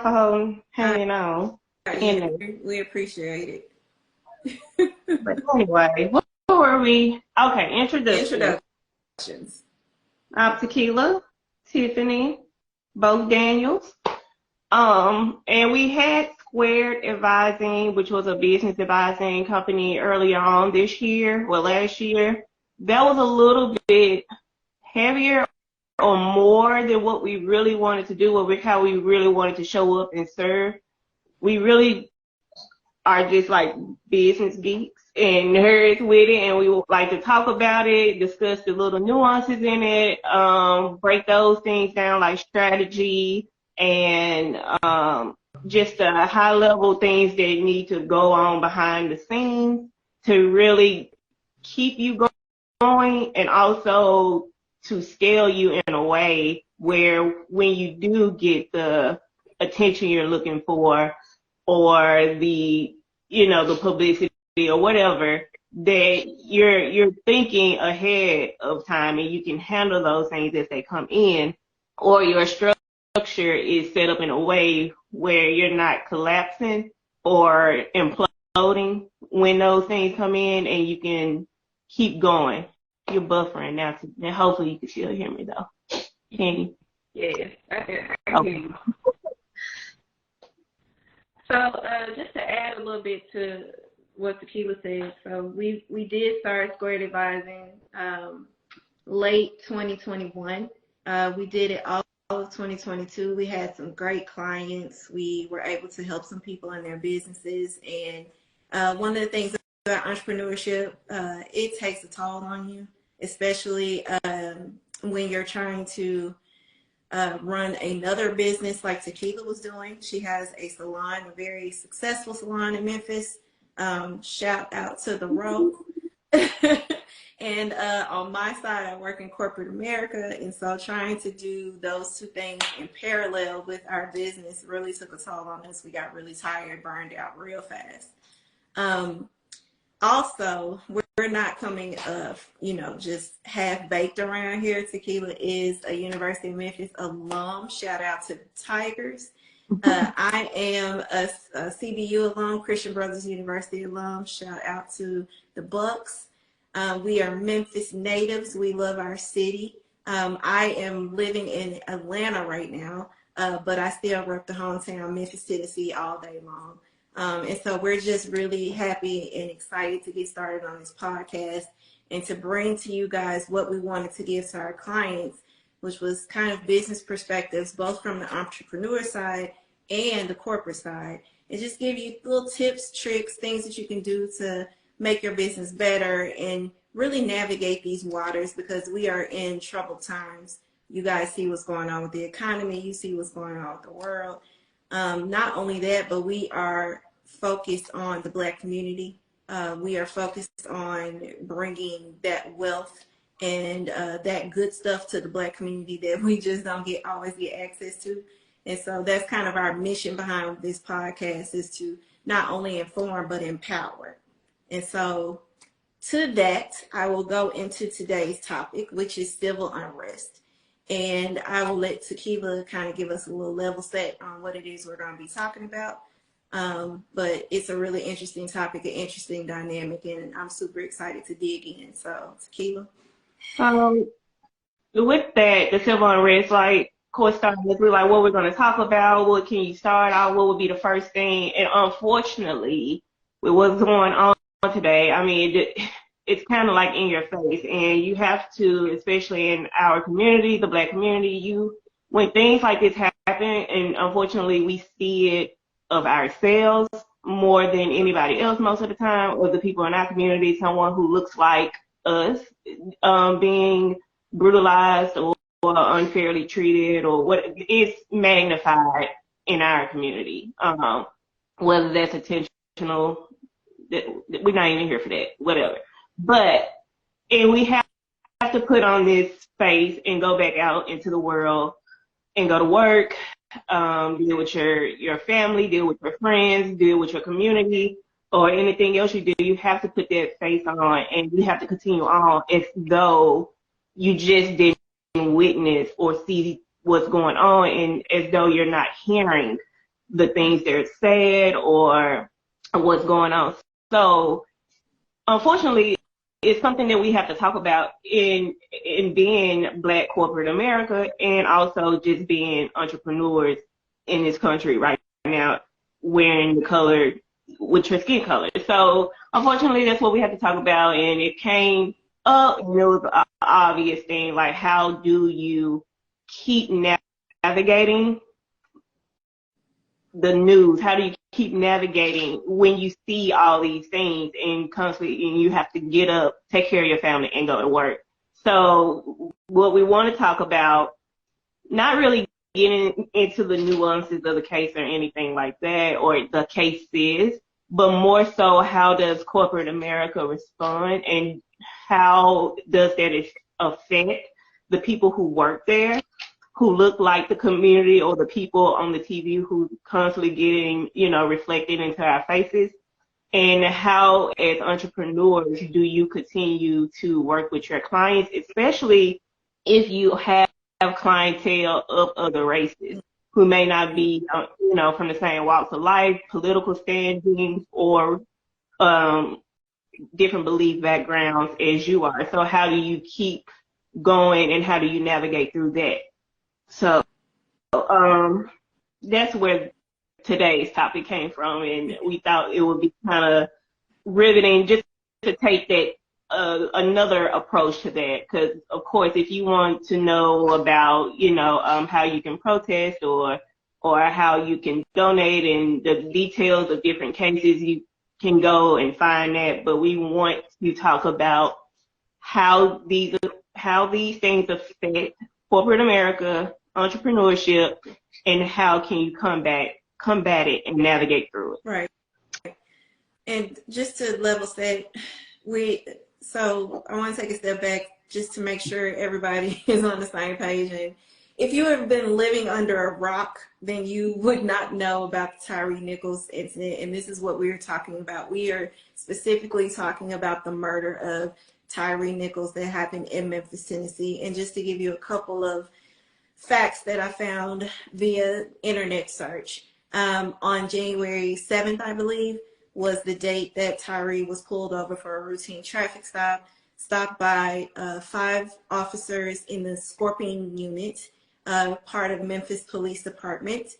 y'all for hanging on. We appreciate it. But anyway, what were we? Okay, introductions. Tequila, Tiffany, both Daniels. And we had Squared Advising, which was a business advising company earlier on this year, last year. That was a little bit heavier or more than what we really wanted to do, or how we really wanted to show up and serve. We really are just like business geeks and nerds with it, and we would like to talk about it, discuss the little nuances in it, break those things down like strategy and just the high level things that need to go on behind the scenes to really keep you going, and also to scale you in a way where when you do get the attention you're looking for, or the publicity or whatever, that you're thinking ahead of time and you can handle those things as they come in, or your structure is set up in a way where you're not collapsing or imploding when those things come in, and you can keep going. You're buffering now, and hopefully you can still hear me though. Can you? Yeah, I hear you. So just to add a little bit to what Tequila said, so we did start Squared Advising late 2021. We did it all of 2022. We had some great clients. We were able to help some people in their businesses. And one of the things about entrepreneurship, it takes a toll on you, especially when you're trying to run another business like Tequila was doing. She has a salon, a very successful salon in Memphis. Shout out to the Row. And on my side, I work in corporate America. And so trying to do those two things in parallel with our business really took a toll on us. We got really tired, burned out real fast. Also, we're not coming just half baked around here. Tequila is a University of Memphis alum. Shout out to the Tigers. I am a CBU alum, Christian Brothers University alum. Shout out to the Bucks. We are Memphis natives. We love our city. I am living in Atlanta right now, but I still rep the hometown, Memphis, Tennessee, all day long. And so we're just really happy and excited to get started on this podcast and to bring to you guys what we wanted to give to our clients, which was kind of business perspectives, both from the entrepreneur side and the corporate side, and just give you little tips, tricks, things that you can do to make your business better and really navigate these waters, because we are in troubled times. You guys see what's going on with the economy. You see what's going on with the world. Not only that, but we are focused on the Black community. We are focused on bringing that wealth and that good stuff to the Black community that we just don't always get access to. And so that's kind of our mission behind this podcast, is to not only inform, but empower. And so to that, I will go into today's topic, which is civil unrest. And I will let Tequila kind of give us a little level set on what it is we're going to be talking about. But it's a really interesting topic, an interesting dynamic, and I'm super excited to dig in. So, Tequila. With that, the civil unrest, like, of course, starting with like what we're going to talk about, what can you start out, what would be the first thing? And unfortunately, with what's going on today, I mean, it's kind of like in your face, and you have to, especially in our community, the Black community, when things like this happen, and unfortunately we see it of ourselves more than anybody else most of the time, or the people in our community, someone who looks like us being brutalized or unfairly treated, or what, it's magnified in our community, whether that's intentional, we're not even here for that, whatever. But, and we have to put on this face and go back out into the world and go to work, deal with your family, deal with your friends, deal with your community, or anything else you do. You have to put that face on, and you have to continue on as though you just didn't witness or see what's going on, and as though you're not hearing the things they're said or what's going on. So unfortunately, it's something that we have to talk about in being Black corporate America, and also just being entrepreneurs in this country right now, wearing the color with your skin color. So unfortunately, that's what we have to talk about, and it came up, and it was an obvious thing, like how do you keep navigating the news? How do you keep navigating when you see all these things and constantly, and you have to get up, take care of your family, and go to work? So what we want to talk about, not really getting into the nuances of the case or anything like that, or the cases, but more so how does corporate America respond, and how does that affect the people who work there, who look like the community or the people on the TV who constantly getting, reflected into our faces. And how, as entrepreneurs, do you continue to work with your clients, especially if you have clientele of other races who may not be, from the same walks of life, political standings, or different belief backgrounds as you are. So how do you keep going, and how do you navigate through that? So that's where today's topic came from, and we thought it would be kind of riveting just to take that another approach to that, because of course, if you want to know about how you can protest or how you can donate and the details of different cases, you can go and find that. But we want to talk about how these things affect corporate America, entrepreneurship, and how can you combat it and navigate through it. Right. And just to level set, so I want to take a step back just to make sure everybody is on the same page. And if you have been living under a rock, then you would not know about the Tyree Nichols incident. And this is what we are talking about. We are specifically talking about the murder of Tyree Nichols that happened in Memphis, Tennessee. And just to give you a couple of facts that I found via internet search, on January 7th, I believe, was the date that Tyree was pulled over for a routine traffic stop, stopped by 5 officers in the Scorpion unit, part of Memphis Police Department.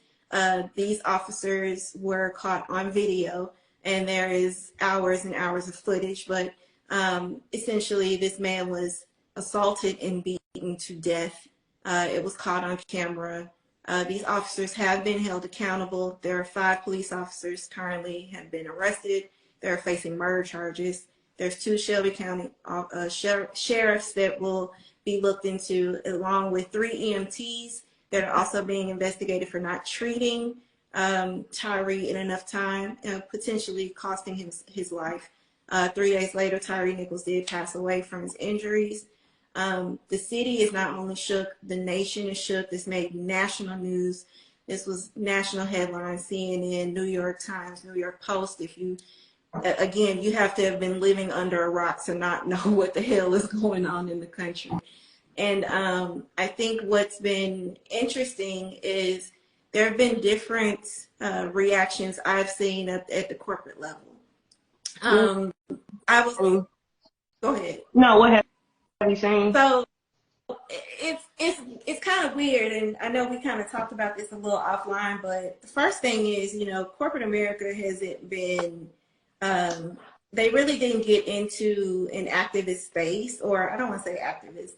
These officers were caught on video, and there is hours and hours of footage, but essentially this man was assaulted and beaten to death. It was caught on camera. These officers have been held accountable. There are 5 police officers currently have been arrested. They're facing murder charges. There's 2 Shelby County sheriffs that will be looked into, along with 3 EMTs that are also being investigated for not treating Tyree in enough time, potentially costing him his life. 3 days later, Tyree Nichols did pass away from his injuries. The city is not only shook, the nation is shook. This made national news. This was national headlines, CNN, New York Times, New York Post. If you, again, you have to have been living under a rock to not know what the hell is going on in the country. And I think what's been interesting is there have been different reactions I've seen at the corporate level. Go ahead. No, what have you seen? So it's kind of weird, and I know we kind of talked about this a little offline, but the first thing is, corporate America hasn't been, they really didn't get into an activist space, or I don't want to say activist,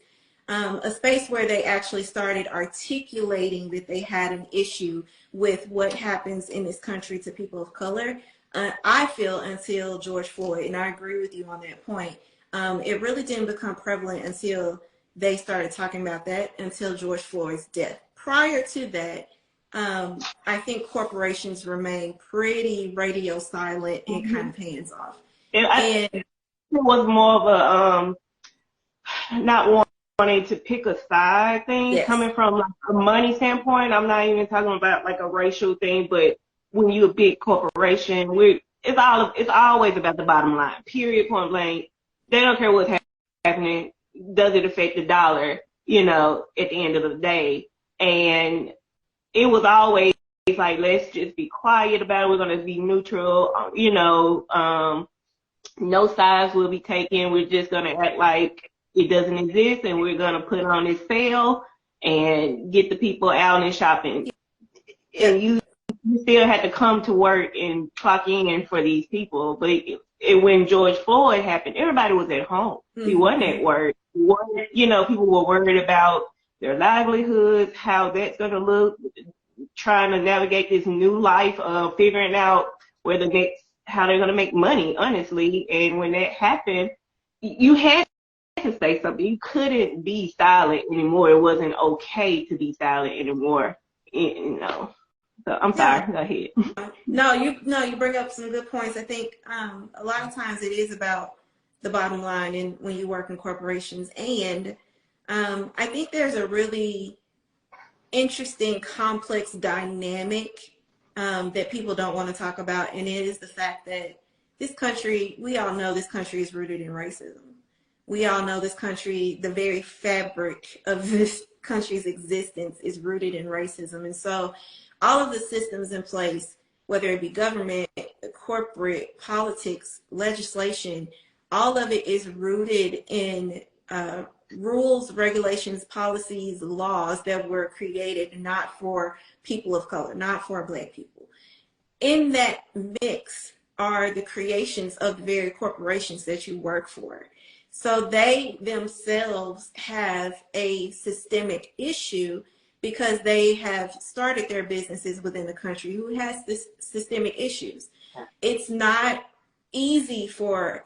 a space where they actually started articulating that they had an issue with what happens in this country to people of color. I feel until George Floyd, and I agree with you on that point. It really didn't become prevalent until they started talking about that, until George Floyd's death. Prior to that, I think corporations remain pretty radio silent and kind of hands off. It was more of a not wanting to pick a side thing, yes. Coming from like a money standpoint. I'm not even talking about like a racial thing, but when you're a big corporation, it's always about the bottom line. Period. Point blank. They don't care what's happening. Does it affect the dollar? At the end of the day, and it was always like, let's just be quiet about it. We're going to be neutral, no sides will be taken. We're just going to act like it doesn't exist, and we're going to put on this sale and get the people out and shopping. Yeah. And you still had to come to work and clock in for these people. But when George Floyd happened, everybody was at home. Mm-hmm. We wasn't at work. People were worried about their livelihoods, how that's going to look, trying to navigate this new life of figuring out how they're going to make money, honestly. And when that happened, you had to say something. You couldn't be silent anymore. It wasn't okay to be silent anymore. So I'm sorry. Go ahead. No, you bring up some good points. I think a lot of times it is about the bottom line, and when you work in corporations, and I think there's a really interesting, complex dynamic that people don't want to talk about, and it is the fact that this country, we all know this country is rooted in racism. We all know this country, the very fabric of this country's existence is rooted in racism. And so all of the systems in place, whether it be government, corporate, politics, legislation, all of it is rooted in rules, regulations, policies, laws that were created not for people of color, not for Black people. In that mix are the creations of the very corporations that you work for. So they themselves have a systemic issue because they have started their businesses within the country who has this systemic issues. It's not easy for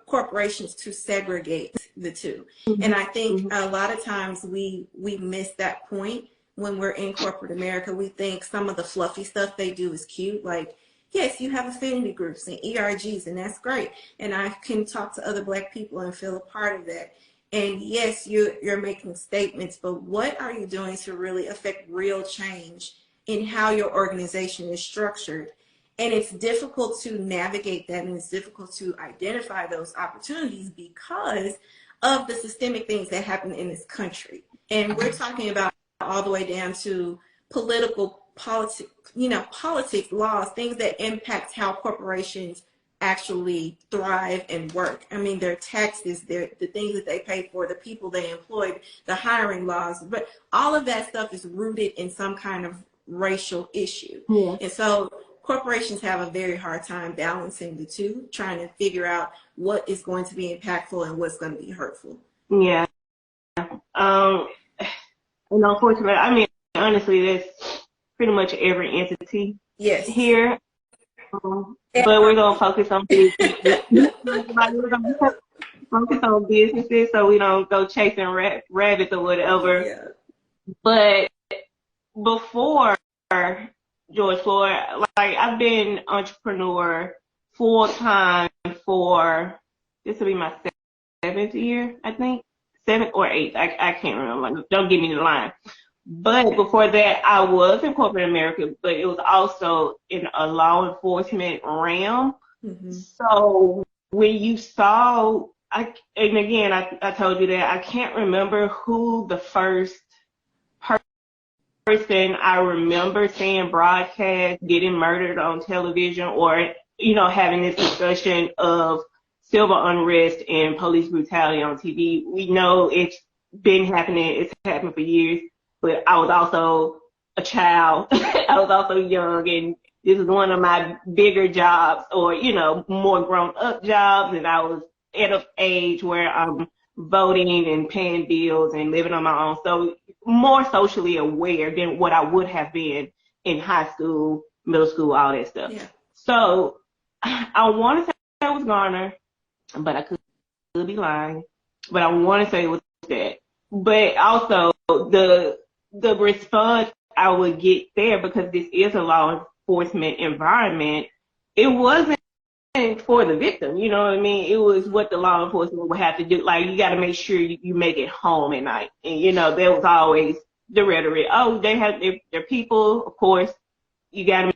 corporations to segregate the two. And I think a lot of times we miss that point when we're in corporate America. We think some of the fluffy stuff they do is cute. Like, yes, you have affinity groups and ERGs, and that's great. And I can talk to other Black people and feel a part of that. And yes, you're making statements, but what are you doing to really affect real change in how your organization is structured? And it's difficult to navigate that, and it's difficult to identify those opportunities because of the systemic things that happen in this country. And we're talking about all the way down to politics, laws, things that impact how corporations actually thrive and work. I mean, their taxes, the things that they pay for, the people they employ, the hiring laws, but all of that stuff is rooted in some kind of racial issue. Yeah. And so corporations have a very hard time balancing the two, trying to figure out what is going to be impactful and what's going to be hurtful. Yeah. And unfortunately, I mean, honestly, that's pretty much every entity here. But we're going to focus on businesses. We're going to focus on businesses so we don't go chasing rabbits or whatever. Yeah. But before George Floyd, like, I've been entrepreneur full time for, this will be my 7th year, I think. 7th or 8th, I can't remember. Don't give me the line. But before that, I was in corporate America, but it was also in a law enforcement realm. Mm-hmm. So when you saw, I told you that I can't remember who the first person I remember seeing broadcast getting murdered on television, or, having this discussion of civil unrest and police brutality on TV. We know it's been happening. It's happened for years. But I was also a child. I was also young, and this is one of my bigger jobs, or, more grown up jobs. And I was at an age where I'm voting and paying bills and living on my own. So more socially aware than what I would have been in high school, middle school, all that stuff. Yeah. So I want to say it was Garner, but I could be lying. But I want to say it was that. But also the response I would get there, because this is a law enforcement environment, it wasn't for the victim, you know what I mean? It was what the law enforcement would have to do. Like, you got to make sure you make it home at night. And, there was always the rhetoric. Oh, they have their people, of course. You got to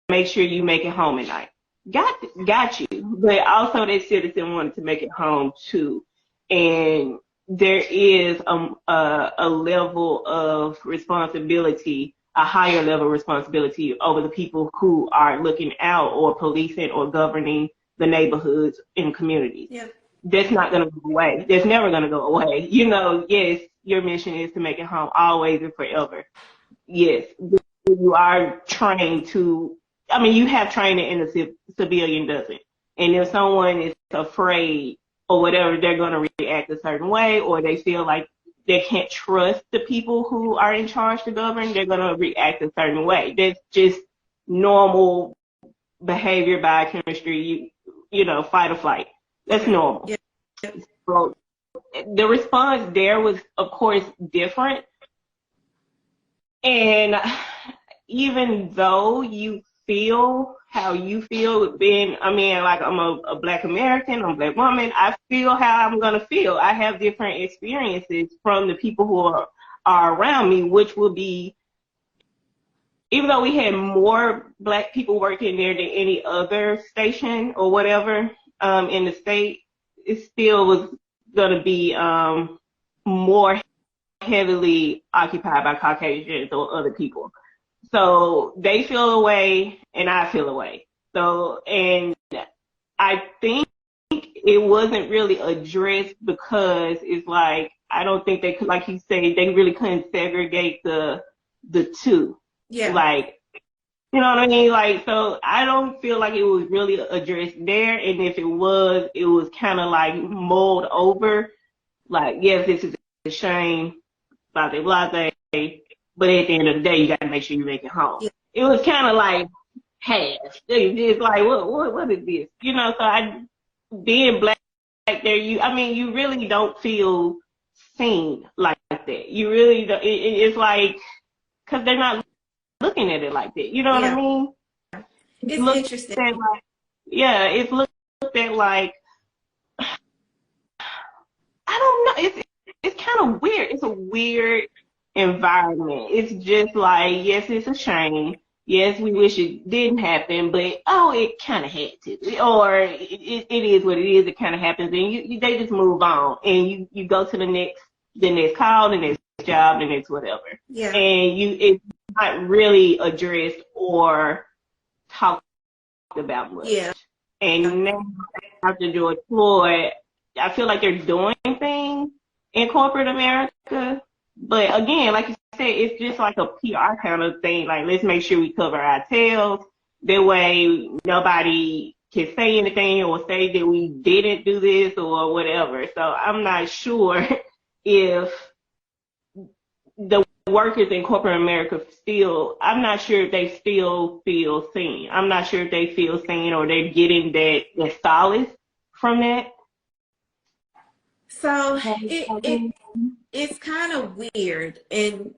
make sure you make it home at night. Got you. But also that citizen wanted to make it home too. And there is a level of responsibility a higher level of responsibility over the people who are looking out or policing or governing the neighborhoods and communities. Yep. That's not going to go away. That's never going to go away. You know, yes, your mission is to make it home always and forever. Yes, you are trained to, I mean, you have training and the civilian doesn't. And if someone is afraid or whatever, they're going to react a certain way, or they feel like they can't trust the people who are in charge to govern, they're going to react a certain way. That's just normal behavior, biochemistry, you know, fight or flight. That's normal. Yeah. So the response there was, of course, different. And even though you feel how you feel being, I mean, like I'm a Black American, I'm a Black woman, I feel how I'm going to feel. I have different experiences from the people who are around me, which will be, even though we had more Black people working there than any other station or whatever in the state, it still was going to be more heavily occupied by Caucasians or other people. So they feel away and I feel away. So, and I think it wasn't really addressed because it's like, I don't think they could, like you say, they really couldn't segregate the two. Yeah. Like, you know what I mean? Like, so I don't feel like it was really addressed there. And if it was kind of like mulled over. Like, yes, this is a shame, blase, blase. But at the end of the day, you got to make sure you make it home. Yeah. It was kind of like half. It's like, what is this? You know, so being Black there, you really don't feel seen like that. You really don't. It's like, because they're not looking at it like that. You know what I mean? It's interesting. It's looked at like, I don't know. It's kind of weird. It's a weird environment. It's just like, yes, it's a shame. Yes, we wish it didn't happen, but it kind of had to, or it is what it is. It kind of happens, and they just move on, and you go to the next call, the next job, the next whatever. Yeah. And it's not really addressed or talked about much. Yeah. And now after George Floyd, I feel like they're doing things in corporate America. But again, like you said, it's just like a PR kind of thing. Like, let's make sure we cover our tails. That way nobody can say anything or say that we didn't do this or whatever. So I'm not sure if the workers in corporate America I'm not sure if they still feel seen. I'm not sure if they feel seen or they're getting that solace from that. So it's kind of weird. And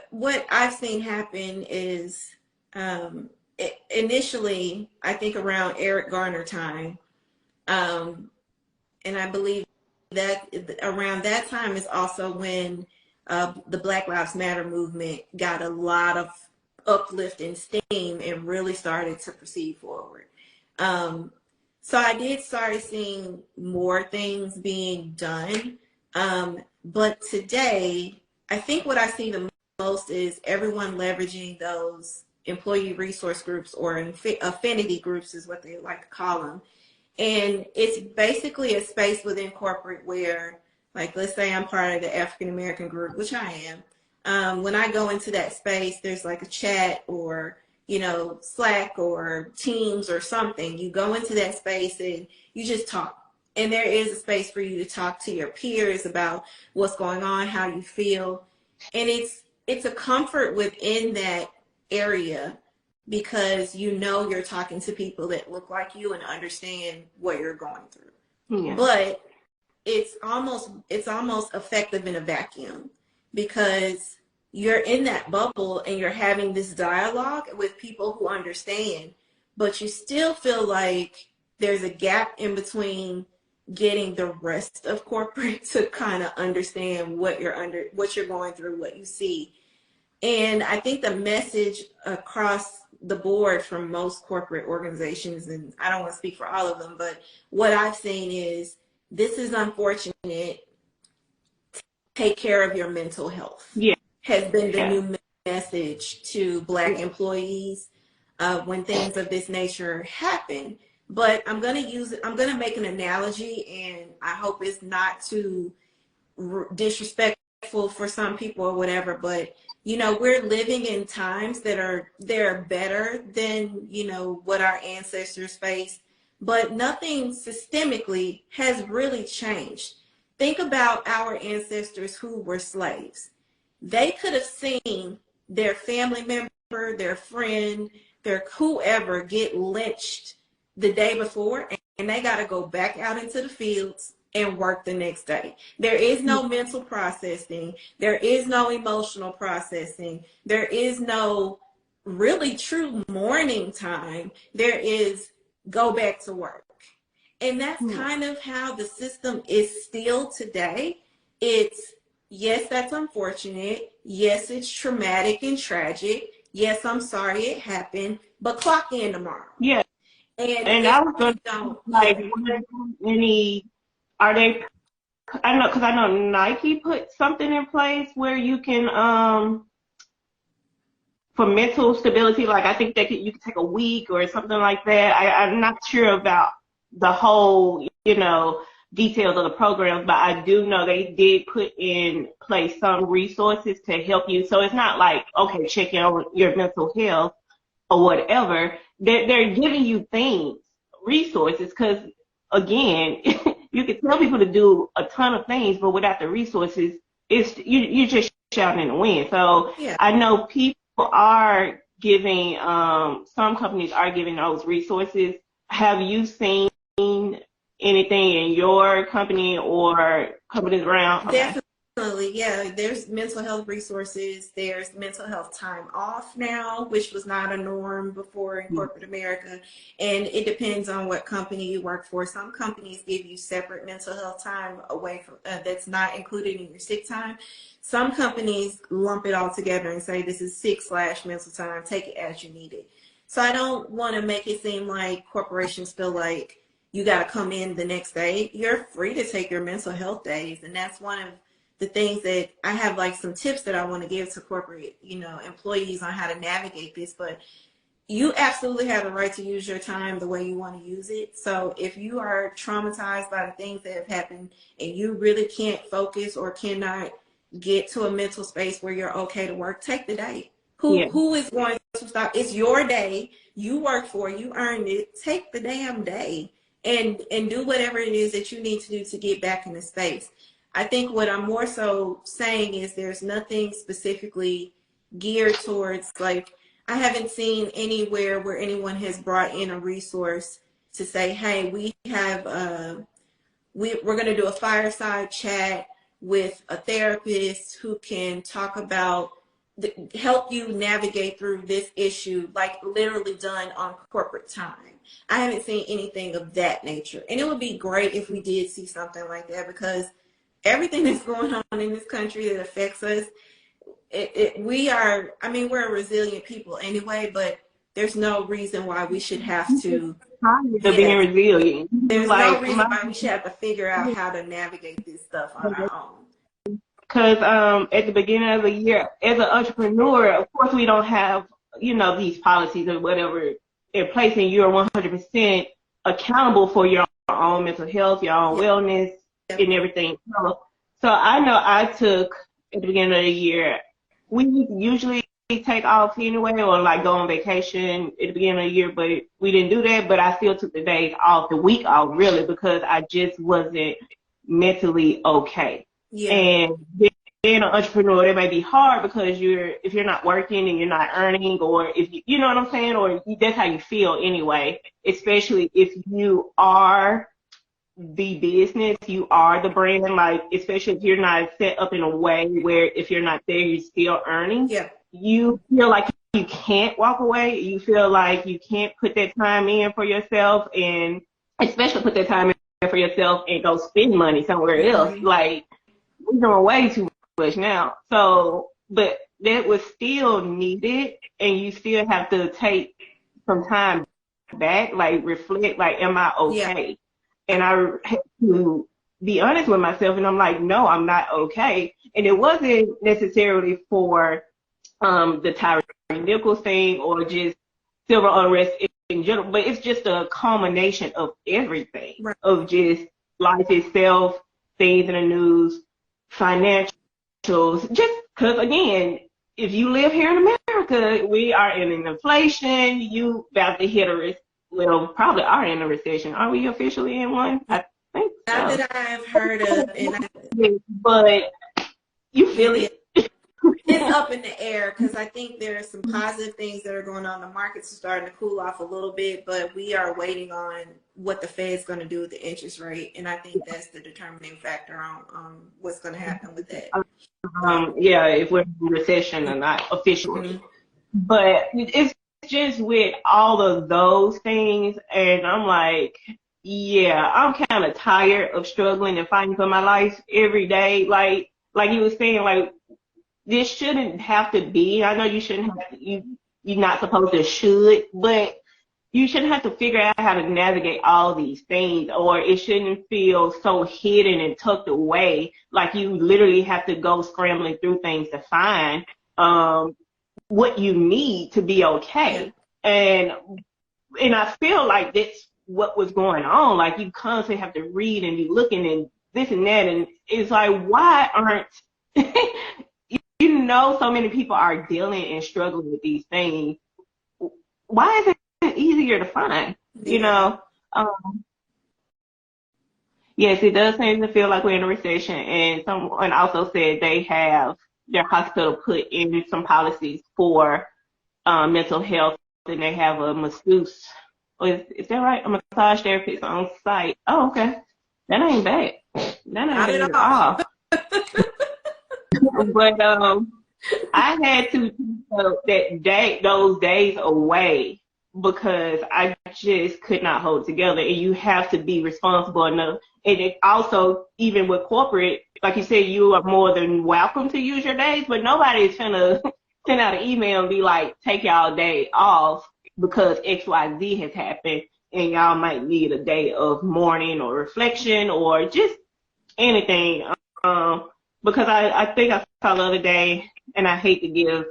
what I've seen happen is initially, I think around Eric Garner time, and I believe that around that time is also when the Black Lives Matter movement got a lot of uplift and steam and really started to proceed forward. So I did start seeing more things being done. But today, I think what I see the most is everyone leveraging those employee resource groups, or affinity groups is what they like to call them. And it's basically a space within corporate where, like, let's say I'm part of the African American group, which I am. When I go into that space, there's like a chat or, Slack or Teams or something. You go into that space and you just talk. And there is a space for you to talk to your peers about what's going on, how you feel. And it's a comfort within that area because you're talking to people that look like you and understand what you're going through. Yeah. But it's almost effective in a vacuum because you're in that bubble and you're having this dialogue with people who understand, but you still feel like there's a gap in between getting the rest of corporate to kind of understand what you're going through, what you see. And I think the message across the board from most corporate organizations, and I don't want to speak for all of them, but what I've seen is, this is unfortunate. Take care of your mental health. Yeah. Has been the new message to Black employees when things of this nature happen. But I'm going to make an analogy, and I hope it's not too disrespectful for some people or whatever, but we're living in times they're better than what our ancestors faced, but nothing systemically has really changed. Think about our ancestors who were slaves. They could have seen their family member, their friend, their whoever get lynched the day before, and they got to go back out into the fields and work the next day. There is no mental processing. There is no emotional processing. There is no really true mourning time. There is go back to work. And that's kind of how the system is still today. It's, yes, that's unfortunate. Yes, it's traumatic and tragic. Yes, I'm sorry it happened, but clock in tomorrow. Yeah. And I was going to like, are they, because I know Nike put something in place where you can, for mental stability, like I think you can take a week or something like that. I'm not sure about the whole, details of the programs, but I do know they did put in place some resources to help you. So it's not like, okay, check in on your mental health or whatever. They're giving you things, resources, because again, you can tell people to do a ton of things, but without the resources, you're just shouting in the wind. So yeah. I know people are giving, some companies are giving those resources. Have you seen anything in your company or companies around? Okay. Definitely, yeah. There's mental health resources. There's mental health time off now, which was not a norm before in corporate America. And it depends on what company you work for. Some companies give you separate mental health time away from that's not included in your sick time. Some companies lump it all together and say this is sick/mental time. Take it as you need it. So I don't want to make it seem like corporations feel like you got to come in the next day. You're free to take your mental health days. And that's one of the things that I have, like some tips that I want to give to corporate, employees on how to navigate this. But you absolutely have the right to use your time the way you want to use it. So if you are traumatized by the things that have happened and you really can't focus or cannot get to a mental space where you're okay to work, take the day. Who is going to stop? It's your day. You worked for it. You earned it. Take the damn day and do whatever it is that you need to do to get back in the space. I think what I'm more so saying is there's nothing specifically geared towards, like, I haven't seen anywhere where anyone has brought in a resource to say, hey, we have, we're going to do a fireside chat with a therapist who can talk about, help you navigate through this issue, like literally done on corporate time. I haven't seen anything of that nature. And it would be great if we did see something like that, because everything that's going on in this country that affects us, we're a resilient people anyway, but there's no reason why we should have to being resilient. There's no reason why we should have to figure out how to navigate this stuff on our own. Because at the beginning of the year, as an entrepreneur, of course, we don't have, these policies or whatever in place, and you're 100% accountable for your own mental health, your own wellness, and everything. So I know I took, at the beginning of the year, we usually take off anyway or like go on vacation at the beginning of the year, but we didn't do that. But I still took the days off, the week off, really, because I just wasn't mentally okay. Yeah. And being an entrepreneur, it may be hard because if you're not working and you're not earning, or if you know what I'm saying, or that's how you feel anyway, especially if you are the business, you are the brand, like, especially if you're not set up in a way where if you're not there, you're still earning. Yeah. You feel like you can't walk away. You feel like you can't put that time in for yourself, and especially put that time in for yourself and go spend money somewhere else. Like, we're doing way too much now. So, but that was still needed, and you still have to take some time back, like reflect, like, am I okay? Yeah. And I had to be honest with myself, and I'm like, no, I'm not okay. And it wasn't necessarily for the Tyree Nichols thing or just civil unrest in general, but it's just a culmination of everything, Right. of just life itself, things in the news, financials, just because, again, if you live here in America, we are in an inflation, you about to hit well, probably are in a recession. Are we officially in one? I think so. Not that I've heard of, but you feel it. It's up in the air because I think there are some positive things that are going on. The markets are starting to cool off a little bit, but we are waiting on what the Fed's going to do with the interest rate, and I think that's the determining factor on what's going to happen with that. Yeah, if we're in recession or not officially. But it's just with all of those things, and I'm like, yeah, I'm kind of tired of struggling and fighting for my life every day. Like you were saying, like, this shouldn't have to be. I know you shouldn't have to, you're not supposed to should, but you shouldn't have to figure out how to navigate all these things, or it shouldn't feel so hidden and tucked away. Like you literally have to go scrambling through things to find what you need to be okay. And I feel like that's what was going on. Like you constantly have to read and be looking and this and that, and it's like, why aren't so many people are dealing and struggling with these things. Why is it easier to find? Yes, it does seem to feel like we're in a recession. And someone also said they have their hospital put in some policies for mental health, and they have a masseuse. Is that right? A massage therapist on site. Oh, okay. That ain't bad. That ain't bad at all. But I had to take those days away because I just could not hold it together. And you have to be responsible enough. And it also, even with corporate, like you said, you are more than welcome to use your days, but nobody is gonna send out an email and be like, take y'all day off because XYZ has happened and y'all might need a day of mourning or reflection or just anything. Because I think I saw the other day, and I hate to give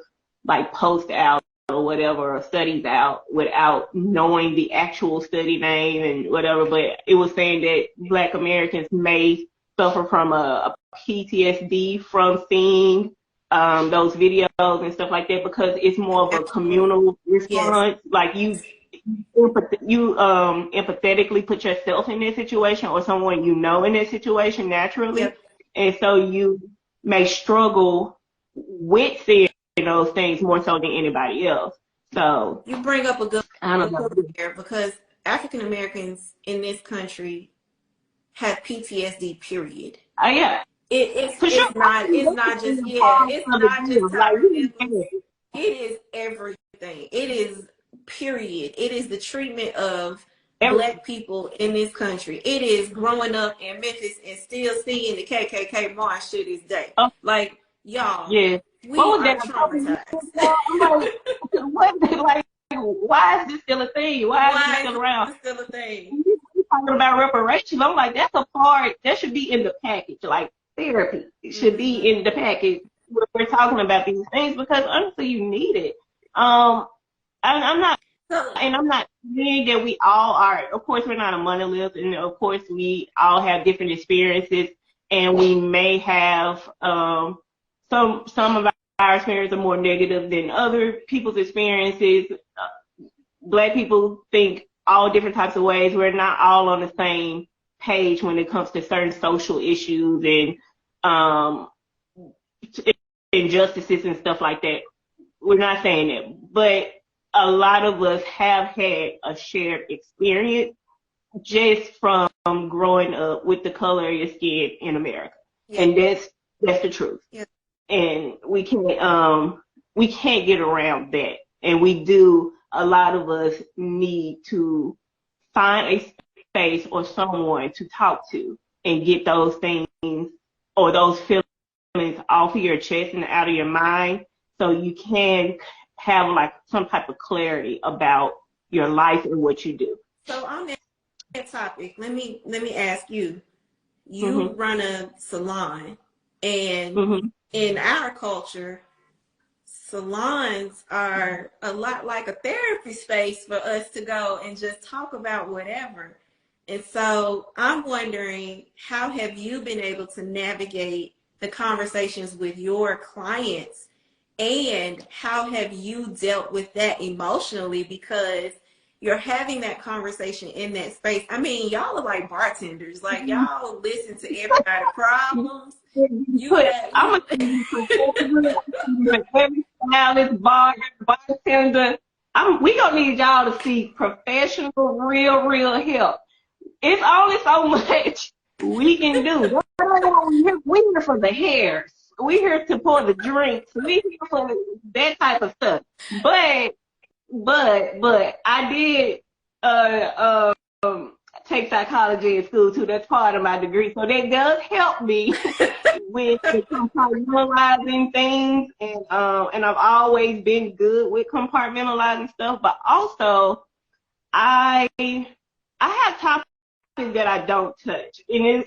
like posts out or whatever, or studies out without knowing the actual study name and whatever, but it was saying that Black Americans may suffer from a PTSD from seeing those videos and stuff like that, because it's more of a communal response. Yes. Like you empathetically put yourself in this situation or someone you know in this situation naturally. Yep. And so you may struggle with seeing those things more so than anybody else. So you bring up a good point here, because African Americans in this country have PTSD, period. Yeah. It's not just Tyree Nichols. It is everything. It is period. It is the treatment of Black people in this country. It is growing up in Memphis and still seeing the KKK march to this day. Like, y'all, we are traumatized. Why is this still a thing? Why is this still around? It's still a thing. We're talking about reparations. I'm like, that's a part that should be in the package. Like therapy, it should be in the package when we're talking about these things, because honestly, you need it. I'm not saying that we all are. Of course, we're not a monolith, and of course, we all have different experiences, and we may have some of our experiences are more negative than other people's experiences. Black people think all different types of ways. We're not all on the same page when it comes to certain social issues and injustices and stuff like that. We're not saying that, but a lot of us have had a shared experience just from growing up with the color of your skin in America. Yeah. And that's the truth. Yeah. And we can't get around that. And a lot of us need to find a space or someone to talk to and get those things or those feelings off of your chest and out of your mind, so you can have like some type of clarity about your life and what you do. So on that topic, let me ask you. You run a salon, and in our culture, salons are a lot like a therapy space for us to go and just talk about whatever. And so I'm wondering, how have you been able to navigate the conversations with your clients, and how have you dealt with that emotionally? Because you're having that conversation in that space. I mean, y'all are like bartenders. Like, y'all listen to everybody's problems. I'm gonna tell you every stylist, bartender. We gonna need y'all to see professional, real help. It's only so much we can do. We here for the hairs. We here to pour the drinks. We here for that type of stuff. But I did take psychology in school too. That's part of my degree, so that does help me with compartmentalizing things. And I've always been good with compartmentalizing stuff. But also, I have topics that I don't touch, and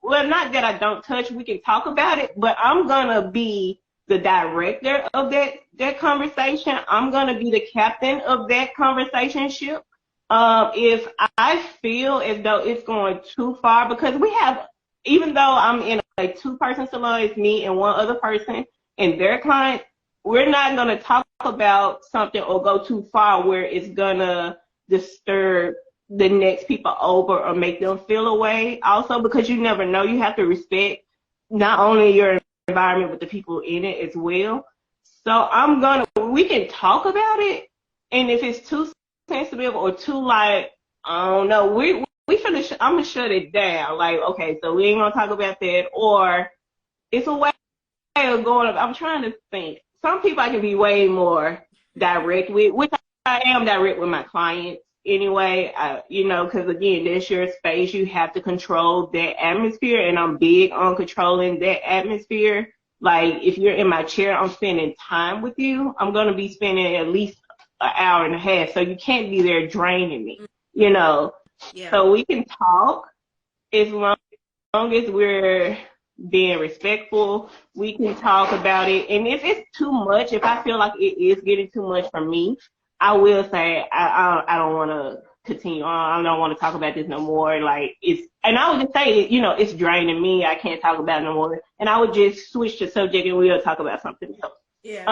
well, not that I don't touch. We can talk about it, but I'm gonna be the director of that conversation. I'm gonna be the captain of that conversation ship. If I feel as though it's going too far, because we have, even though I'm in a 2-person salon, it's me and one other person and their client, we're not gonna talk about something or go too far where it's gonna disturb the next people over or make them feel away. Also, because you never know, you have to respect not only your environment but the people in it as well. So we can talk about it, and if it's too sensitive or too like, I don't know, I'm gonna shut it down. Like, okay, so we ain't gonna talk about that. Or it's a way of going up. I'm trying to think. Some people I can be way more direct with, which I am direct with my clients anyway, because again, that's your space. You have to control that atmosphere, and I'm big on controlling that atmosphere. Like, if you're in my chair, I'm spending time with you. I'm going to be spending at least an hour and a half, so you can't be there draining me, Yeah. So we can talk as long as we're being respectful. We can talk about it, and if it's too much, if I feel like it is getting too much for me, I will say I don't want to continue on. I don't want to talk about this no more. Like, and I would just say, it's draining me. I can't talk about it no more. And I would just switch the subject and we'll talk about something else. Yeah.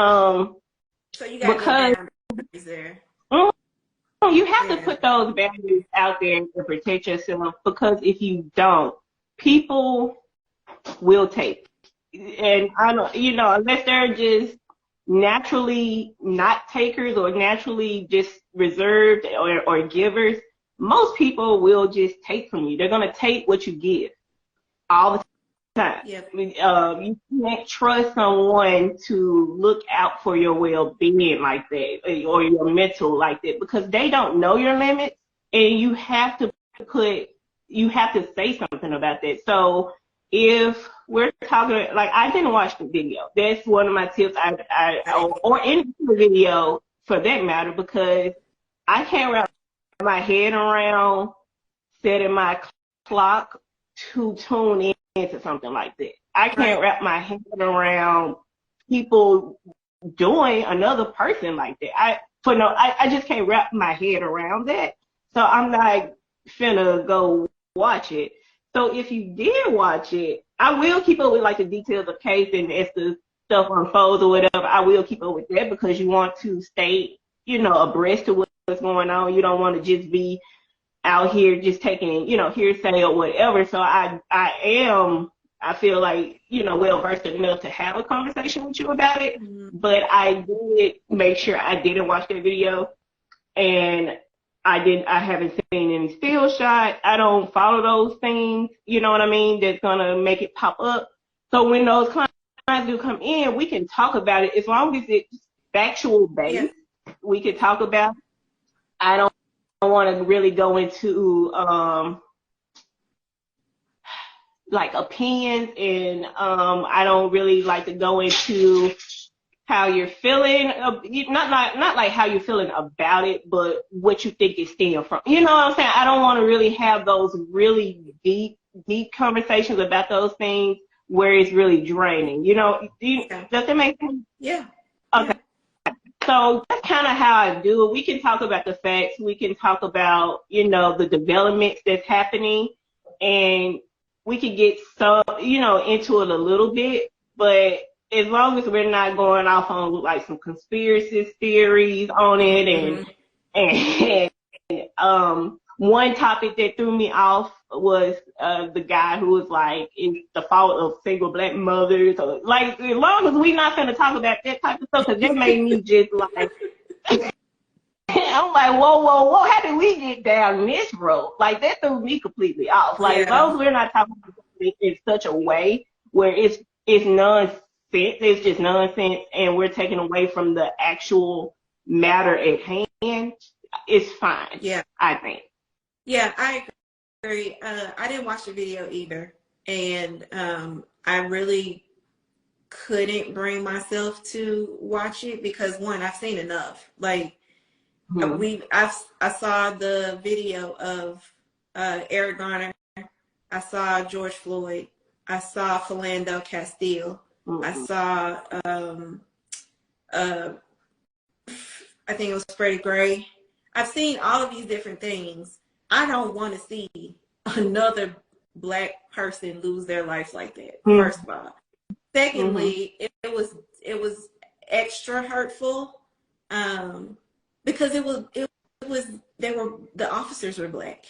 So you got boundaries there. You have to put those boundaries out there to protect yourself, because if you don't, people will take. And I don't, unless they're just naturally not takers or naturally just reserved or givers, most people will just take from you. They're going to take what you give all the time. Yep. You can't trust someone to look out for your well-being like that, or your mental like that, because they don't know your limits, and you have to say something about that. So if we're talking, like, I didn't watch the video. That's one of my tips. Or any video for that matter, because I can't wrap my head around setting my clock to tune in into something like that. I can't wrap my head around people doing another person like that. I just can't wrap my head around that. So I'm not finna go watch it. So if you did watch it, I will keep up with like the details of case, and as the stuff unfolds or whatever, I will keep up with that, because you want to stay, abreast of what's going on. You don't want to just be out here just taking, hearsay or whatever. So I feel like, well versed enough to have a conversation with you about it. Mm-hmm. But I did make sure I didn't watch that video, and I haven't seen any still shot. I don't follow those things, you know what I mean, that's gonna make it pop up. So when those clients do come in, we can talk about it as long as it's factual based. Yeah. We can talk about it. I don't want to really go into like opinions, and I don't really like to go into how you're feeling, not like how you're feeling about it, but what you think it stems from. You know what I'm saying? I don't want to really have those really deep conversations about those things where it's really draining. Does that make sense? Yeah. Okay. So that's kind of how I do it. We can talk about the facts. We can talk about, the developments that's happening, and we can get into it a little bit. But as long as we're not going off on like some conspiracy theories on it, and one topic that threw me off was the guy who was like, it's the fault of single black mothers. Or, like, as long as we're not going to talk about that type of stuff, because that made me just like, I'm like, whoa, how did we get down this road? Like, that threw me completely off. Like, as long as we're not talking about it in such a way where it's nonsense, it's just nonsense, and we're taking away from the actual matter at hand, it's fine. Yeah. I think. Yeah, I agree. I didn't watch the video either, and I really couldn't bring myself to watch it because, one, I've seen enough. Like, I saw the video of Eric Garner. I saw George Floyd. I saw Philando Castile. I saw I think it was Freddie Gray. I've seen all of these different things. I don't want to see another black person lose their life like that. First of all. Secondly, it was extra hurtful because the officers were black,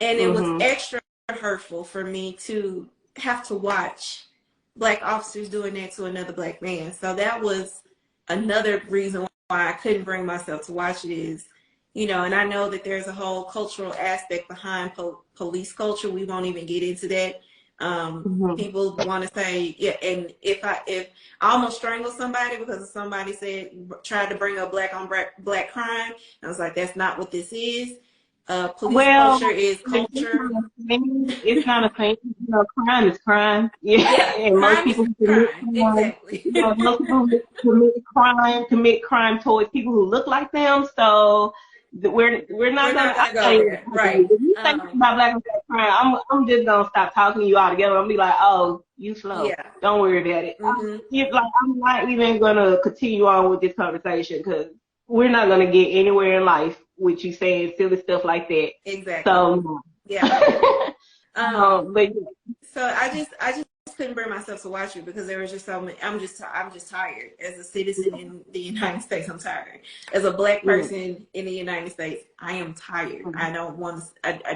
and it was extra hurtful for me to have to watch black officers doing that to another black man. So that was another reason why I couldn't bring myself to watch it is, and I know that there's a whole cultural aspect behind police culture. We won't even get into that. People want to say, yeah, and if I almost strangled somebody because somebody tried to bring up black on black crime, I was like, that's not what this is. Police culture is culture. It's not a thing. Crime is crime. Yeah, and most people exactly. Most people commit crime towards people who look like them. So we're not gonna go there. Right. If you think about black and black crime, I'm just gonna stop talking to you altogether. I'm gonna be like, oh, you slow. Yeah. Don't worry about it. I'm not even gonna continue on with this conversation because we're not gonna get anywhere in life with you saying silly stuff like that. Exactly. So yeah. But so I just couldn't bring myself to watch it because there was just so many. I'm just tired. As a citizen in the United States, I'm tired. As a black person in the United States, I am tired. I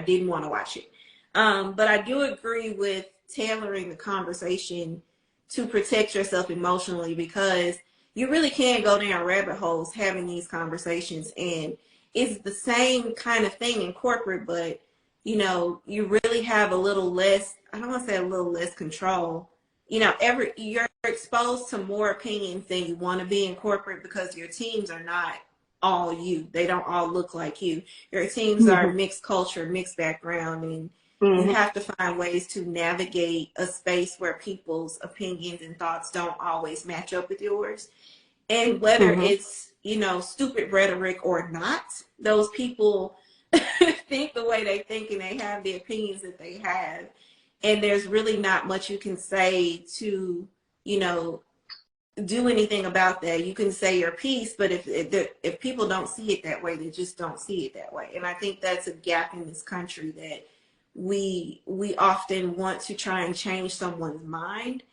didn't want to watch it. But I do agree with tailoring the conversation to protect yourself emotionally because you really can go down rabbit holes having these conversations, and it's the same kind of thing in corporate, but you really have a little less, I don't want to say a little less control. You're exposed to more opinions than you want to be in corporate because your teams are not all you. They don't all look like you. Your teams are mixed culture, mixed background, and you have to find ways to navigate a space where people's opinions and thoughts don't always match up with yours. And whether it's, stupid rhetoric or not, those people think the way they think and they have the opinions that they have. And there's really not much you can say to, do anything about that. You can say your piece, but if people don't see it that way, they just don't see it that way. And I think that's a gap in this country that we often want to try and change someone's mind.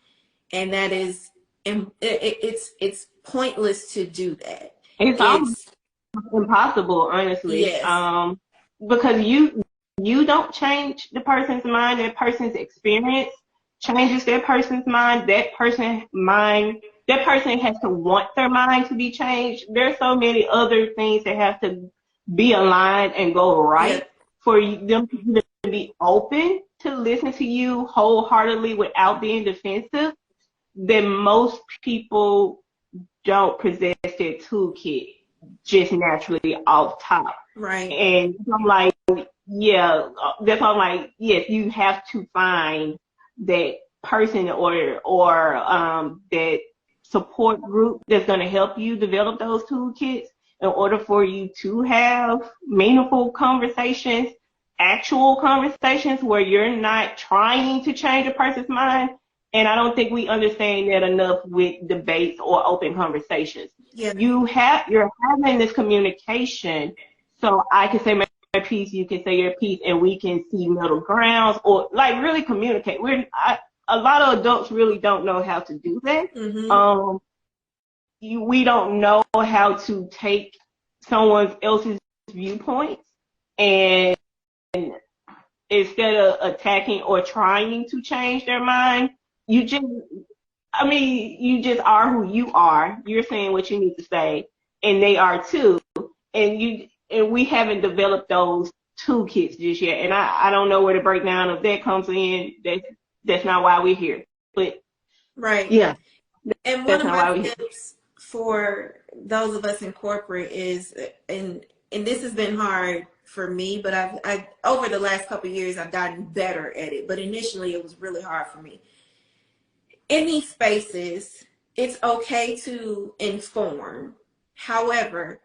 And that is, it's pointless to do that. It's impossible, honestly. Yes. Because you don't change the person's mind. That person's experience changes that person's mind. That person has to want their mind to be changed. There's so many other things that have to be aligned and go right for them to be open to listen to you wholeheartedly without being defensive. That most people don't possess their toolkit just naturally off top. Right. And I'm like, yeah, that's why I'm like, yes, you have to find that person or that support group that's going to help you develop those toolkits in order for you to have meaningful conversations, actual conversations where you're not trying to change a person's mind. And I don't think we understand that enough with debates or open conversations. Yeah. you're having this communication, so I can say my piece, you can say your piece, and we can see middle grounds or like really communicate. A lot of adults really don't know how to do that. Mm-hmm. We don't know how to take someone else's viewpoints and instead of attacking or trying to change their mind, you just are who you are. You're saying what you need to say, and they are too. And we haven't developed those toolkits just yet. And I don't know where the breakdown of that comes in. That's not why we're here. But Right. yeah, And one that's of not my why we're here. tips for those of us in corporate is, and this has been hard for me, but I over the last couple of years I've gotten better at it. But initially it was really hard for me. In these spaces, it's okay to inform. However,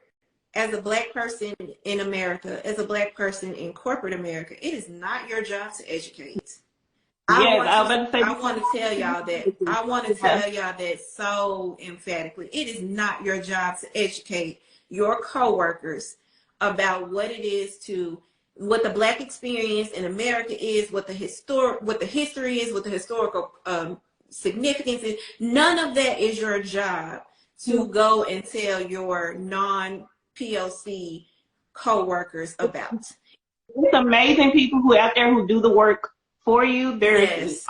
as a Black person in America, as a Black person in corporate America, it is not your job to educate. Yes, I was about to say. I want to tell y'all that. I want to Yeah. tell y'all that so emphatically. It is not your job to educate your coworkers about what it is to what the Black experience in America is, what the history is, what the historical significance is. None of that is your job to go and tell your non-POC coworkers about. It's amazing people who out there who do the work for you. There's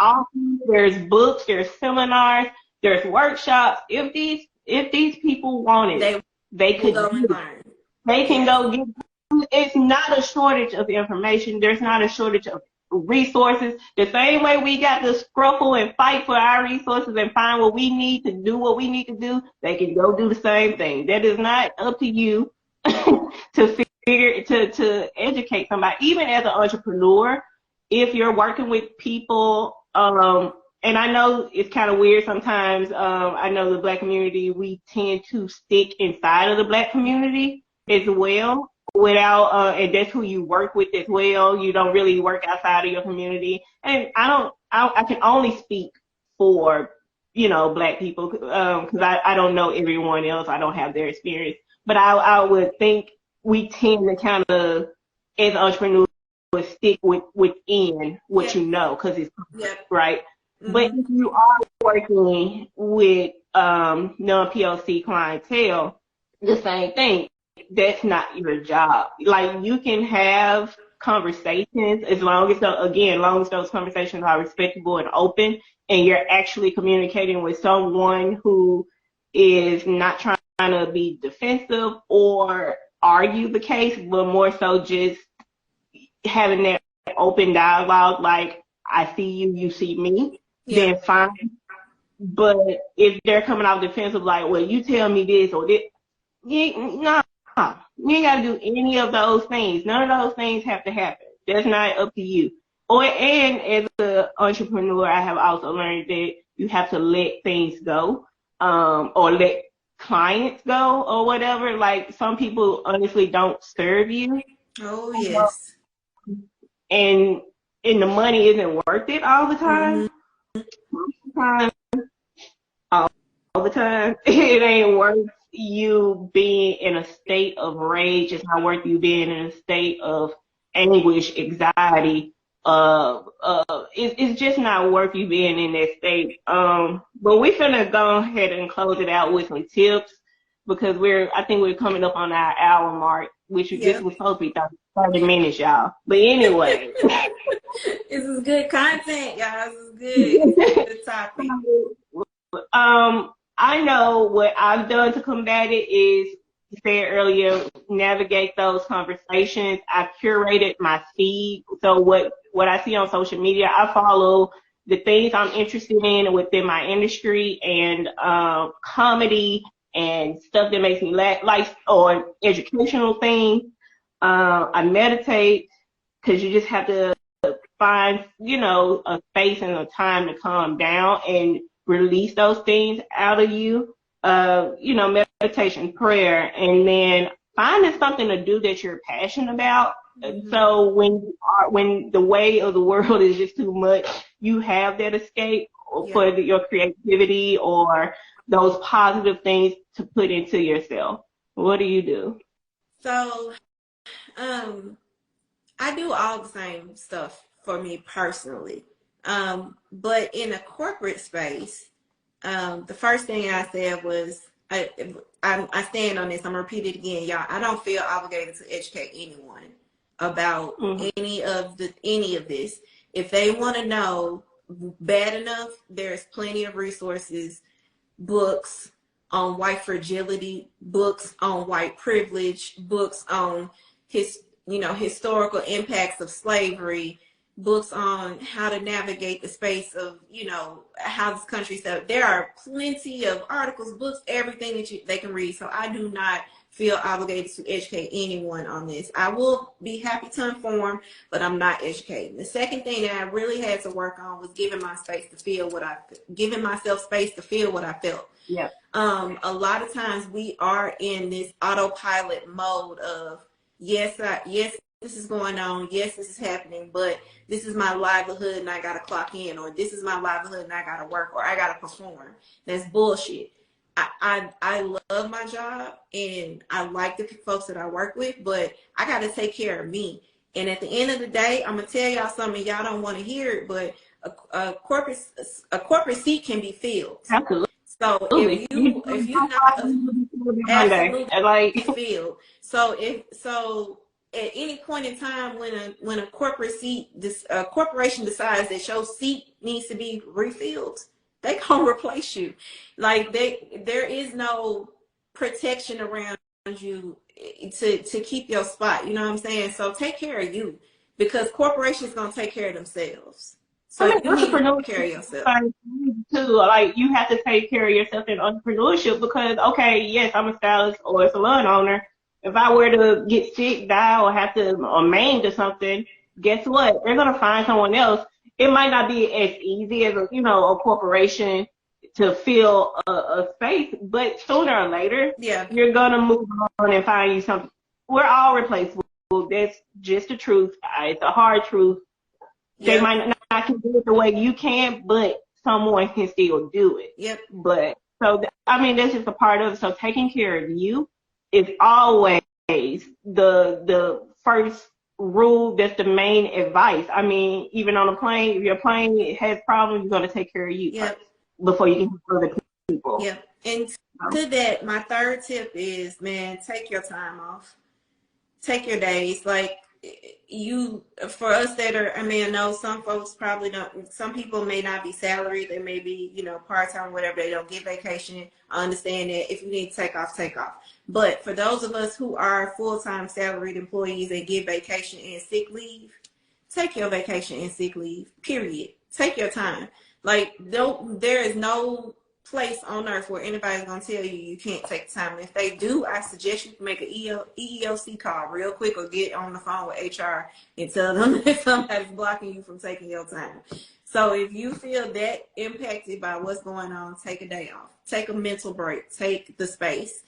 there's books, there's seminars, there's workshops. If these people wanted, they could go and learn. They can go get. It's not a shortage of information. There's not a shortage of resources. The same way we got to scruffle and fight for our resources and find what we need to do what we need to do, they can go do the same thing. That is not up to you to educate somebody. Even as an entrepreneur, if you're working with people, and I know it's kind of weird sometimes. I know the Black community, we tend to stick inside of the Black community as well. And that's who you work with as well. You don't really work outside of your community. And I can only speak for, Black people, because I don't know everyone else. I don't have their experience. But I would think we tend to kind of, as entrepreneurs, stick within what you know, because it's right. Mm-hmm. But if you are working with non-POC clientele, the same thing. That's not your job. Like, you can have conversations as long as those conversations are respectable and open, and you're actually communicating with someone who is not trying to be defensive or argue the case, but more so just having that open dialogue, like, I see you, you see me, then fine. But if they're coming off defensive, like, well, you tell me this or this, no. You ain't got to do any of those things. None of those things have to happen. That's not up to you. And as an entrepreneur, I have also learned that you have to let things go, or let clients go or whatever. Like, some people honestly don't serve you. Oh, yes. And the money isn't worth it all the time. Mm-hmm. All the time. It ain't worth you being in a state of rage. It's not worth you being in a state of anguish, anxiety. It's just not worth you being in that state. But we finna go ahead and close it out with some tips, because I think we're coming up on our hour mark, which this was supposed to be 30 minutes, y'all. But anyway. This is good content, y'all. This is good. Good topic. I know what I've done to combat it is, you said earlier, navigate those conversations. I curated my feed. So what I see on social media, I follow the things I'm interested in within my industry, and comedy and stuff that makes me laugh, like, or educational things. I meditate, because you just have to find, a space and a time to calm down and release those things out of you. Meditation, prayer, and then finding something to do that you're passionate about. Mm-hmm. So when the weight of the world is just too much, you have that escape for your creativity, or those positive things to put into yourself? What do you do? So, I do all the same stuff for me personally. But in a corporate space, the first thing I said was, I stand on this. I'm gonna repeat it again, y'all. I don't feel obligated to educate anyone about any of this. If they want to know bad enough, there's plenty of resources, books on white fragility, books on white privilege, books on historical impacts of slavery, books on how to navigate the space of, how this country set. There are plenty of articles, books, everything that they can read. So I do not feel obligated to educate anyone on this. I will be happy to inform, but I'm not educating. The second thing that I really had to work on was giving myself space to feel what I felt. Yeah. A lot of times we are in this autopilot mode of, yes, this is going on. Yes, this is happening, but this is my livelihood and I got to clock in, or this is my livelihood and I got to work, or I got to perform. That's bullshit. I love my job and I like the folks that I work with, but I got to take care of me. And at the end of the day, I'm going to tell y'all something y'all don't want to hear it, but a corporate seat can be filled. Absolutely. So if you not absolutely like filled. So at any point in time when a corporation decides that your seat needs to be refilled, they gonna replace you. Like there is no protection around you to keep your spot. You know what I'm saying? So take care of you, because corporations gonna take care of themselves. So you need to take care of yourself too. Like you have to take care of yourself in entrepreneurship, because yes, I'm a stylist or a salon owner. If I were to get sick, die, or maimed or something, guess what? They're gonna find someone else. It might not be as easy as a corporation to fill a space, but sooner or later, you're gonna move on and find you something. We're all replaceable. That's just the truth. It's a hard truth. They might not can do it the way you can, but someone can still do it. Yep. But that's just a part of it. So taking care of you is always the first rule. That's the main advice. I mean, even on a plane, if your plane has problems, you're going to take care of you first before you can help other people. Yeah. And to that, my third tip is, man, take your time off. Take your days. Like, for us that are, I know some folks probably don't, some people may not be salaried, they may be, part-time, whatever, they don't get vacation. I understand that. If you need to take off, take off. But for those of us who are full-time salaried employees and get vacation and sick leave, take your vacation and sick leave, period. Take your time. Like, there is no place on earth where anybody's going to tell you can't take time. And if they do, I suggest you make an EEOC call real quick, or get on the phone with HR and tell them that somebody's blocking you from taking your time. So if you feel that impacted by what's going on, take a day off. Take a mental break. Take the space.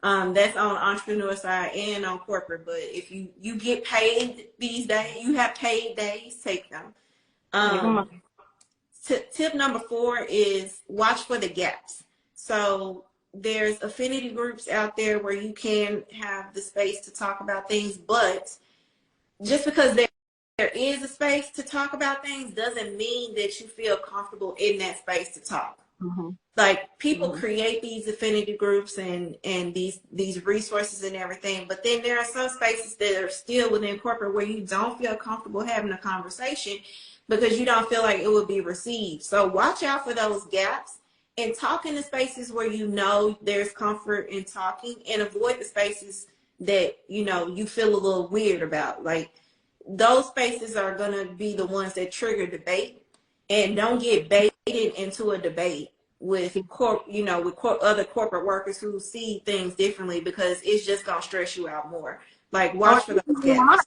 That's on entrepreneur side and on corporate. But if you get paid these days, you have paid days, take them. Tip number 4 is watch for the gaps. So there's affinity groups out there where you can have the space to talk about things, but just because there is a space to talk about things doesn't mean that you feel comfortable in that space to talk. Like, people create these affinity groups and these resources and everything, but then there are some spaces that are still within corporate where you don't feel comfortable having a conversation because you don't feel like it would be received. So watch out for those gaps and talk in the spaces where there's comfort in talking, and avoid the spaces that you feel a little weird about. Like, those spaces are going to be the ones that trigger debate, and don't get baited into a debate with other corporate workers who see things differently, because it's just going to stress you out more. Like, watch for those gaps.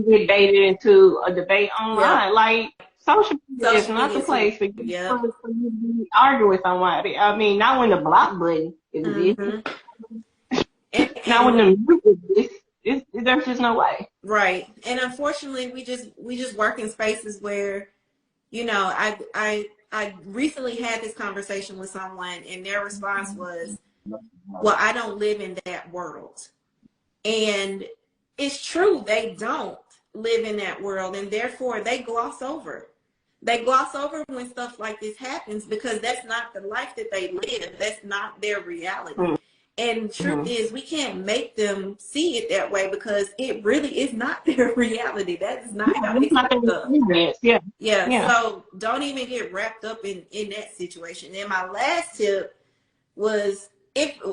Get baited into a debate online. Like, social media is not the place for you to argue with somebody. I mean, not when the block button exists. Not when the mute exists. There's just no way. Right. And unfortunately, we just work in spaces where you know, I recently had this conversation with someone, and their response was, well, I don't live in that world. And it's true, they don't live in that world, and therefore they gloss over. They gloss over when stuff like this happens because that's not the life that they live. That's not their reality. And the truth is, we can't make them see it that way because it really is not their reality. That is not how they feel. Yeah. So don't even get wrapped up in that situation. And my last tip was,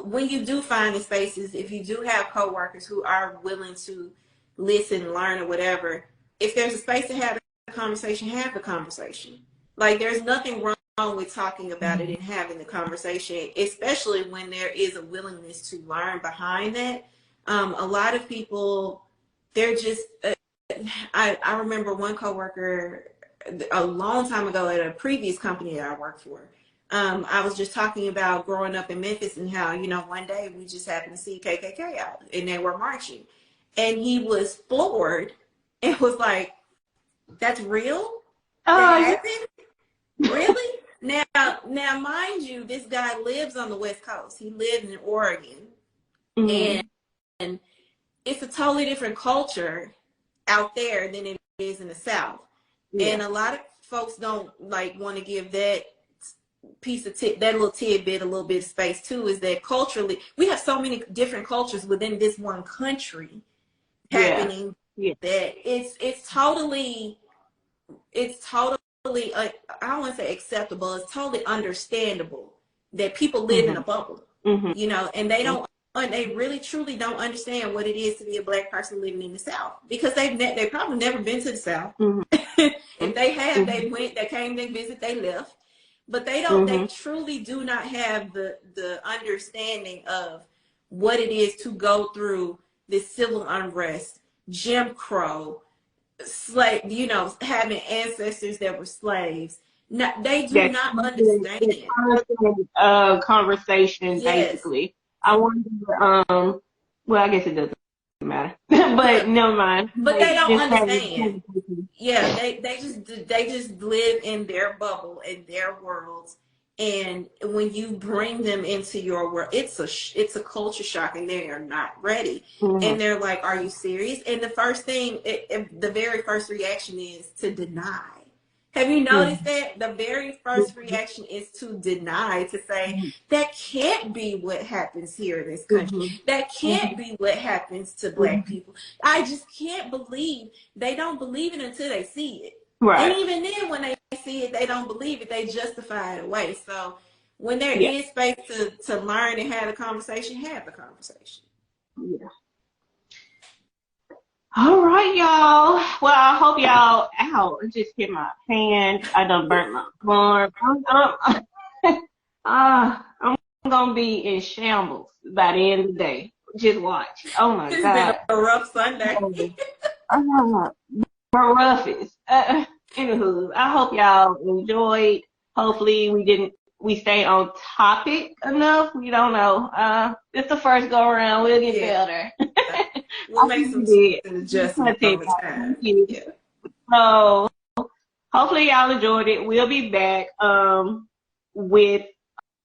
when you do find the spaces, if you do have coworkers who are willing to listen, learn, or whatever, if there's a space to have the conversation, have the conversation. Like, there's nothing wrong with talking about it and having the conversation, especially when there is a willingness to learn behind that. A lot of people, they're just, I remember one coworker a long time ago at a previous company that I worked for. I was just talking about growing up in Memphis and how, you know, one day we just happened to see KKK out and they were marching. And he was floored and was like, that's real? That happened? Really? Now, mind you, this guy lives on the West Coast. He lives in Oregon. And it's a totally different culture out there than it is in the South. And a lot of folks don't want to give that piece of that little tidbit a little bit of space too, is that culturally we have so many different cultures within this one country happening that it's totally I don't want to say acceptable, it's totally understandable that people live in a bubble, you know, and they really truly don't understand what it is to be a Black person living in the South, because they probably never been to the South. If they have, they came, they visit, they left. But they don't, they truly do not have the understanding of what it is to go through this civil unrest, Jim Crow, slave, you know, having ancestors that were slaves. They do not understand. Conversation, basically. I wonder, well, I guess it doesn't matter, but never mind. But they don't understand. Yeah, they just live in their bubble, in their worlds, and when you bring them into your world, it's a culture shock, and they are not ready. And they're like, "Are you serious?" And the first thing, the very first reaction is to deny. Have you noticed that? The very first reaction is to deny, to say, that can't be what happens here in this country. That can't be what happens to Black people. I just can't believe. They don't believe it until they see it. And even then, when they see it, they don't believe it. They justify it away. So when there is space to learn and have a conversation, have the conversation. All right, y'all. Well, I hope y'all, ow, it just hit my hand. I done burnt my arm. I'm going to be in shambles by the end of the day. Just watch. Oh, my It's God. been a rough Sunday. My roughest. Anywho, I hope y'all enjoyed. Hopefully we stayed on topic enough. We don't know. It's the first go around. We'll get better. We'll make some adjustments over time. So hopefully y'all enjoyed it. We'll be back with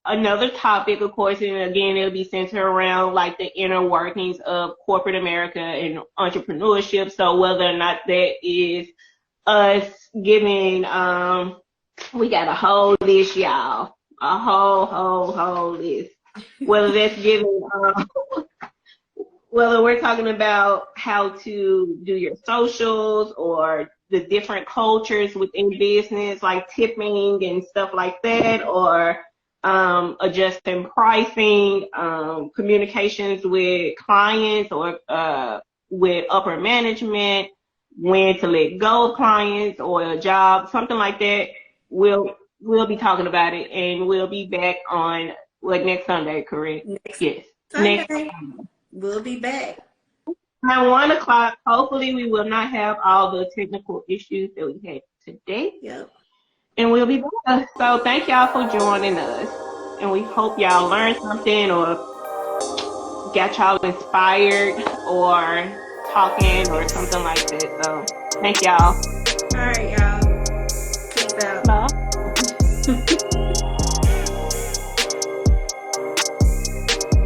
another topic, of course, and again, it'll be centered around like the inner workings of corporate America and entrepreneurship. So whether or not that is us giving, we got a whole list, y'all, a whole list. Whether that's giving, whether we're talking about how to do your socials or the different cultures within business, like tipping and stuff like that, or adjusting pricing, communications with clients or with upper management, when to let go of clients or a job, something like that. We'll be talking about it, and we'll be back on next Sunday, correct? Yes. Sunday. Next Sunday. We'll be back. At 1 o'clock, hopefully we will not have all the technical issues that we had today. Yep. And we'll be back. So thank y'all for joining us. And we hope y'all learned something or got y'all inspired or talking or something like that. So thank y'all. All right.